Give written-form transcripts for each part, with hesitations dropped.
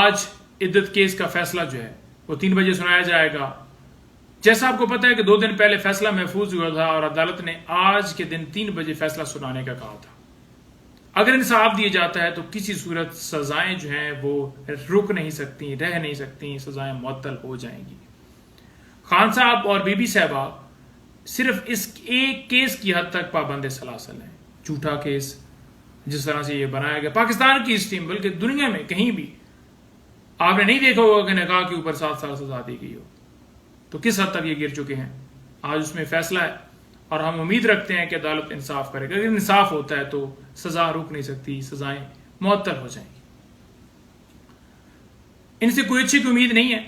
آج عدت کیس کا فیصلہ جو ہے وہ 3 بجے سنایا جائے گا. جیسا آپ کو پتا ہے کہ 2 دن پہلے فیصلہ محفوظ ہوا تھا اور عدالت نے آج کے دن 3 بجے فیصلہ سنانے کا کہا تھا. اگر انصاف دیا جاتا ہے تو کسی صورت سزائیں جو ہیں وہ رک نہیں سکتی، رہ نہیں سکتی، سزائیں معطل ہو جائیں گی. خان صاحب اور بی بی صاحبہ صرف اس ایک کیس کی حد تک پابند سلاسل ہیں. جھوٹا کیس جس طرح سے یہ بنایا گیا پاکستان کی اسٹیم، بلکہ دنیا میں کہیں بھی آپ نے نہیں دیکھا ہوگا کہ نکاح کے اوپر 7 سال سزا دی گئی ہو. تو کس حد تک یہ گر چکے ہیں. آج اس میں فیصلہ ہے اور ہم امید رکھتے ہیں کہ عدالت انصاف کرے گا. اگر انصاف ہوتا ہے تو سزا رک نہیں سکتی، سزائیں معطل ہو جائیں گی. ان سے کوئی اچھی امید نہیں ہے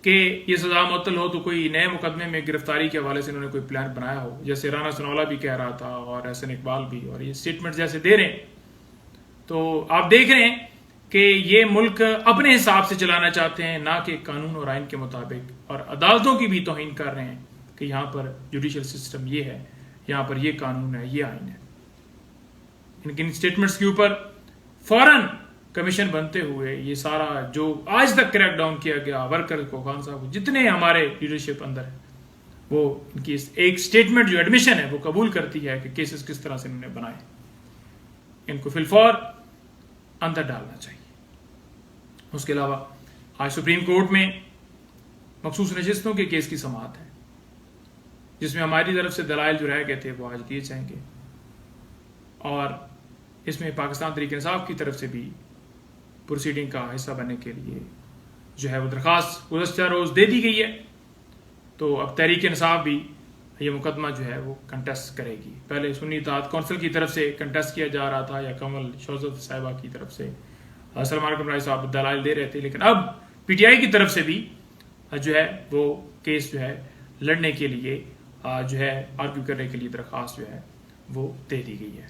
کہ یہ سزا معطل ہو تو کوئی نئے مقدمے میں گرفتاری کے حوالے سے انہوں نے کوئی پلان بنایا ہو، جیسے رانا ثناءاللہ بھی کہہ رہا تھا اور احسن اقبال بھی، اور یہ سٹیٹمنٹ جیسے دے رہے ہیں. تو آپ دیکھ رہے ہیں کہ یہ ملک اپنے حساب سے چلانا چاہتے ہیں، نہ کہ قانون اور آئین کے مطابق، اور عدالتوں کی بھی توہین کر رہے ہیں کہ یہاں پر جوڈیشل سسٹم یہ ہے، یہاں پر یہ قانون ہے، یہ آئین ہے. ان کے سٹیٹمنٹس کے اوپر فوراً کمیشن بنتے ہوئے یہ سارا جو آج تک کریک ڈاؤن کیا گیا ورکر کو، خان صاحب کو، جتنے ہمارے لیڈرشپ اندر ہے، وہ ان کی ایک سٹیٹمنٹ جو ایڈمیشن ہے وہ قبول کرتی ہے کہ کیسز کس طرح سے انہوں نے بنائے. ان کو فی الفور اندر ڈالنا چاہیے. اس کے علاوہ آج سپریم کورٹ میں مخصوص نشستوں کے کیس کی سماعت ہے، جس میں ہماری طرف سے دلائل جو رہ گئے تھے وہ آج دیے جائیں گے، اور اس میں پاکستان تحریک انصاف کی طرف سے بھی پروسیڈنگ کا حصہ بننے کے لیے جو ہے وہ درخواست گزشتہ روز دے دی گئی ہے. تو اب تحریک انصاف بھی یہ مقدمہ جو ہے وہ کنٹیسٹ کرے گی. پہلے سنی اتحاد کونسل کی طرف سے کنٹیسٹ کیا جا رہا تھا، یا کمل شوزت صاحبہ کی طرف سے سلمان قمرائی صاحب دلائل دے رہے تھے، لیکن اب پی ٹی آئی کی طرف سے بھی جو ہے وہ کیس جو ہے لڑنے کے لیے جو ہے آرگیو کرنے کے لیے درخواست جو ہے وہ دے دی گئی ہے.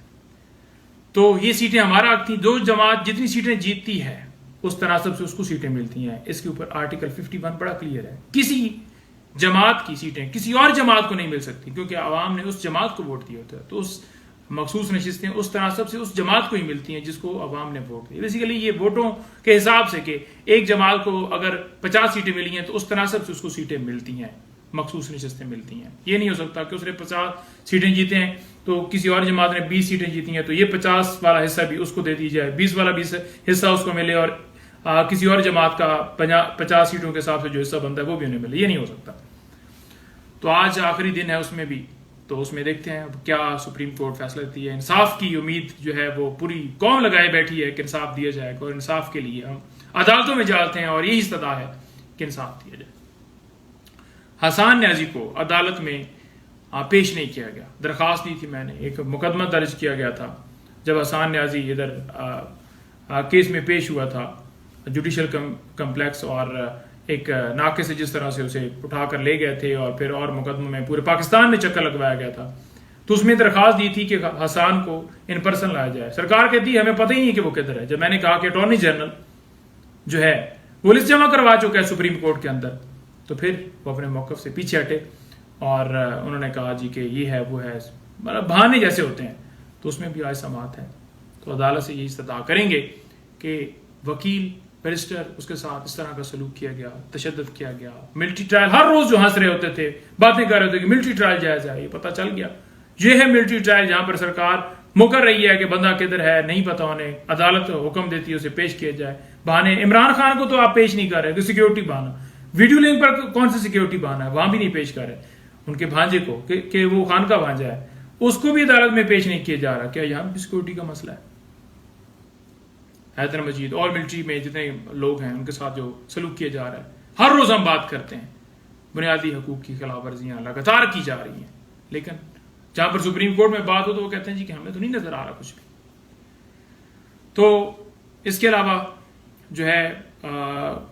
تو یہ سیٹیں ہمارا حق تھیں. جو جماعت جتنی سیٹیں جیتتی ہے اس تناسب سے اس کو سیٹیں ملتی ہیں. اس کے اوپر آرٹیکل 51 بڑا کلیئر ہے. کسی جماعت کی سیٹیں کسی اور جماعت کو نہیں مل سکتی، کیونکہ عوام نے اس جماعت کو ووٹ دیا ہوتا ہے. تو اس مخصوص نشستیں اس تناسب سے اس جماعت کو ہی ملتی ہیں جس کو عوام نے ووٹ دیا. بیسیکلی یہ ووٹوں کے حساب سے کہ ایک جماعت کو اگر 50 سیٹیں ملی ہیں تو اس تناسب سے اس کو سیٹیں ملتی ہیں، مخصوص نشستیں ملتی ہیں. یہ نہیں ہو سکتا کہ اس نے 50 سیٹیں جیتے ہیں تو کسی اور جماعت نے 20 سیٹیں جیتی ہیں تو یہ 50 والا حصہ بھی اس کو دے دی جائے، 20 والا حصہ اس کو ملے، اور کسی اور جماعت کا 50 سیٹوں کے حساب سے جو حصہ بنتا ہے وہ بھی انہیں ملے. یہ نہیں ہو سکتا. تو آج آخری دن ہے اس میں بھی، تو اس میں دیکھتے ہیں اب کیا سپریم کورٹ فیصلہ دیتی ہے. انصاف کی امید جو ہے وہ پوری قوم لگائے بیٹھی ہے کہ انصاف دیا جائے گا، اور انصاف کے لیے ہم عدالتوں میں جاتے ہیں اور یہی استدعا ہے کہ انصاف دیا جائے. حسان نیازی کو عدالت میں پیش نہیں کیا گیا. درخواست دی تھی میں نے، ایک مقدمہ درج کیا گیا تھا جب حسان نیازی ادھر کیس میں پیش ہوا تھا جوڈیشل کمپلیکس، اور ایک ناقے سے جس طرح سے اسے اٹھا کر لے گئے تھے اور پھر اور مقدموں میں پورے پاکستان میں چکر لگوایا گیا تھا. تو اس میں درخواست دی تھی کہ حسان کو ان پرسن لایا جائے. سرکار کہتی ہے ہمیں پتہ ہی نہیں کہ وہ کدھر ہے. جب میں نے کہا کہ اٹارنی جنرل جو ہے وہ لسٹ جمع کروا چکا ہے سپریم کورٹ کے اندر، تو پھر وہ اپنے موقف سے پیچھے ہٹے اور انہوں نے کہا جی کہ یہ ہے وہ ہے، مطلب بہانے جیسے ہوتے ہیں. تو اس میں بھی آج سماعت ہے. تو عدالت سے یہی استدعا کریں گے کہ وکیل بیرسٹر اس کے ساتھ اس طرح کا سلوک کیا گیا، تشدد کیا گیا. ملٹری ٹرائل ہر روز جو ہنس رہے ہوتے تھے، باتیں کر رہے ہوتے کہ ملٹری ٹرائل جائز ہے، یہ پتہ چل گیا یہ ہے ملٹری ٹرائل جہاں پر سرکار مقرر رہی ہے کہ بندہ کدھر ہے نہیں پتا انہیں، عدالت حکم دیتی ہے اسے پیش کیا جائے. بہانے عمران خان کو تو آپ پیش نہیں کر رہے، سیکیورٹی بہانا. ویڈیو لنک پر کون سی سیکیورٹی بہانا ہے، وہاں بھی نہیں پیش کر رہے. ان کے بھانجے کو کہ وہ خان کا بھانجا ہے، اس کو بھی عدالت میں پیش نہیں کیا جا رہا. کیا یہاں بھی سیکیورٹی کا مسئلہ ہے؟ حیدر مجید اور ملٹری میں جتنے لوگ ہیں ان کے ساتھ جو سلوک کیا جا رہا ہے، ہر روز ہم بات کرتے ہیں بنیادی حقوق کی خلاف ورزیاں لگاتار کی جا رہی ہیں، لیکن جہاں پر سپریم کورٹ میں بات ہو تو وہ کہتے ہیں جی کہ ہمیں تو نہیں نظر آ رہا کچھ بھی. تو اس کے علاوہ جو ہے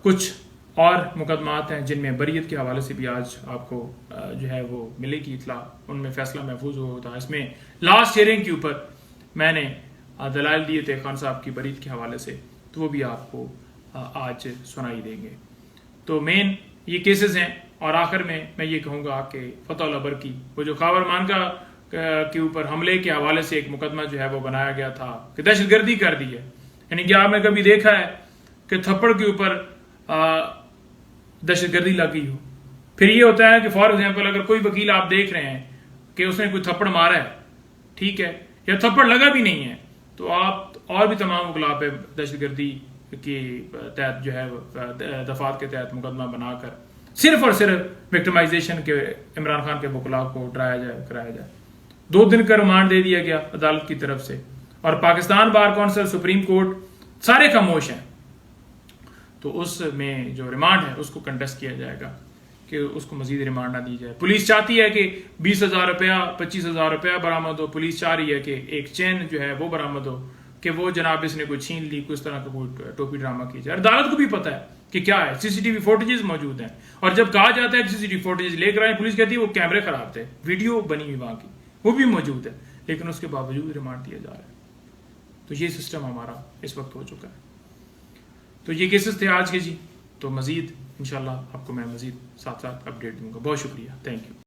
کچھ اور مقدمات ہیں جن میں بریت کے حوالے سے بھی آج آپ کو جو ہے وہ ملے گی اطلاع، ان میں فیصلہ محفوظ ہوتا ہے. اس میں لاسٹ ہیئرنگ کے اوپر میں نے دلائل دیے تھے خان صاحب کی بریت کے حوالے سے، تو وہ بھی آپ کو آج سنائی دیں گے. تو مین یہ کیسز ہیں. اور آخر میں یہ کہوں گا کہ فتح اللہ برکی، وہ جو خاور مانکا کے اوپر حملے کے حوالے سے ایک مقدمہ جو ہے وہ بنایا گیا تھا کہ دہشت گردی کر دی ہے، یعنی کہ آپ نے کبھی دیکھا ہے کہ تھپڑ کے اوپر دہشت گردی لگ گئی ہو. پھر یہ ہوتا ہے کہ فار ایگزامپل اگر کوئی وکیل آپ دیکھ رہے ہیں کہ اس نے کوئی تھپڑ مارا ہے, ٹھیک ہے, یا تھپڑ لگا بھی نہیں ہے, تو آپ اور بھی تمام وکلاء پہ دہشت گردی کے تحت جو ہے دفعات کے تحت مقدمہ بنا کر صرف اور صرف وکٹمائزیشن کے عمران خان کے وکلاء کو ڈرایا جائے, کرایا جائے. 2 دن کا ریمانڈ دے دیا گیا عدالت کی طرف سے, اور Pakistan bar council, supreme court سارے خاموش ہیں. تو اس میں جو ریمانڈ ہے اس کو کنٹیسٹ کیا جائے گا کہ اس کو مزید ریمانڈ نہ دی جائے. پولیس چاہتی ہے کہ 20,000 روپیہ 25,000 روپیہ برآمد ہو. پولیس چاہ رہی ہے کہ ایک چین جو ہے وہ برآمد ہو, کہ وہ جناب اس نے کوئی چھین لی, کوئی اس طرح کا کوئی ٹوپی ڈرامہ کیا جائے. عدالت کو بھی پتہ ہے کہ کیا ہے, سی سی ٹی وی فوٹیجز موجود ہیں, اور جب کہا جاتا ہے کہ سی سی ٹی وی فوٹیجز لے کر آئیں, پولیس کہتی ہے وہ کیمرے خراب تھے, ویڈیو بنی ہوئی وہاں کی وہ بھی موجود ہے, لیکن اس کے باوجود ریمانڈ دیا جا رہا ہے. تو یہ سسٹم ہمارا اس وقت ہو چکا ہے. تو یہ کیسز تھے آج کے جی. تو مزید انشاءاللہ آپ کو میں مزید ساتھ ساتھ اپڈیٹ دوں گا. بہت شکریہ, تھینک یو.